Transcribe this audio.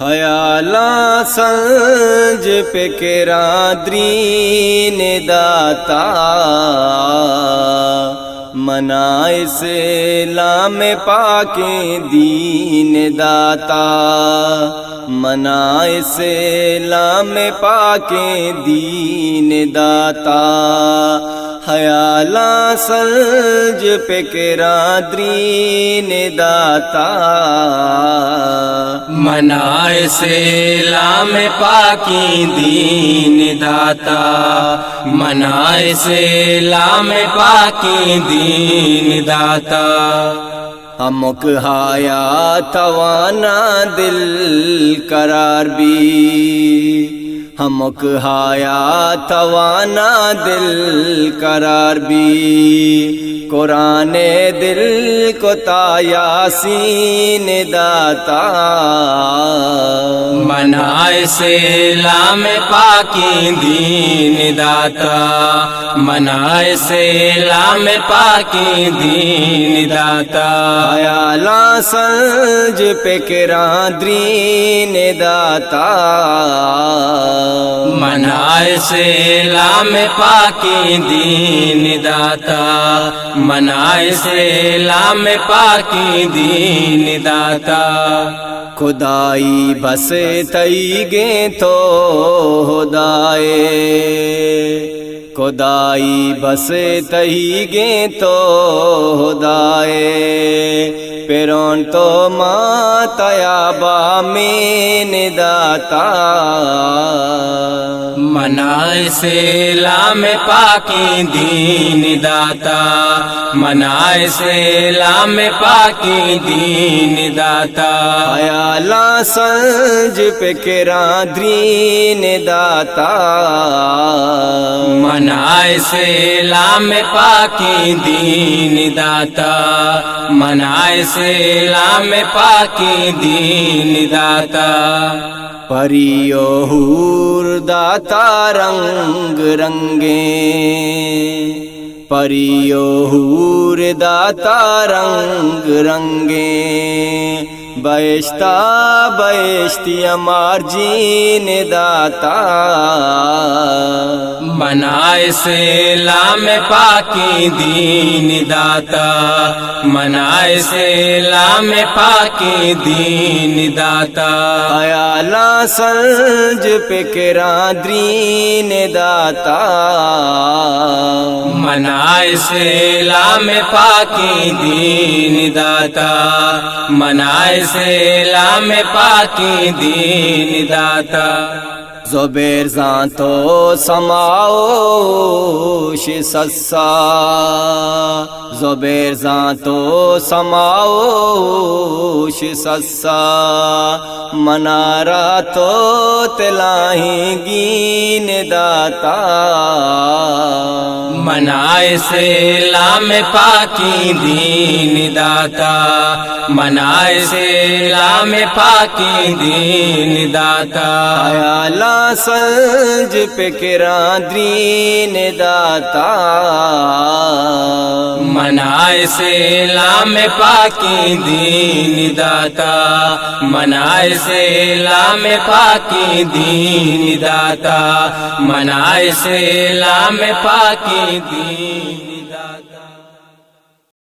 حیالا سنج پہ کرادرین داتا منائے اسلام پاک دین داتا منائے اسلام پاک دین داتا حیالا سنج پہ کرادرین داتا منائے اسلام پاکی دین داتا منائے اسلام پاکی دین داتا ہمک ہایا توانا دل قرار بھی ہمک ہایا توانا دل قرار بھی قرآن دل کو تا یاسین داتا منائے اسلام پاکی دین داتا منائے اسلام پاکی دین داتا حیالا سنج پہ کرادرین داتا منائے اسلام پاکی دین داتا منائے اسلام پاکی دین داتا خدائی بس تئی گے تو خدائے خدائی بس تئی گے تو خدائے پیرون تو ماتیا بامین داتا منائے اسلام پاکی دین داتا منائے اسلام پاکی دین داتا حیالا سنج پہ کرادرین داتا منائے اسلام پاکی دین داتا منائے اسلام پاکی دین داتا پریو حور داتا رنگ رنگیں پریو حور داتا رنگ رنگیں بیشتا بیشتی امار جین داتا منائے اسلام پاکی دین داتا منائے اسلام پاکی دین داتا حیالا سنج پہ کرادرین داتا منائے اسلام پاکی دین داتا منائے اسلام پاکی دین داتا زبیر زان تو سماؤش سسا زبیر زان تو سماؤش سسا منارا تو تلاہیں گین داتا منائے اسلام پاکی دین داتا منائے اسلام پاکی دین داتا حیالا سنج پہ کرادرین داتا منائے اسلام پاکی دین داتا منائے اسلام پاکی دین داتا منائے اسلام پاکی دین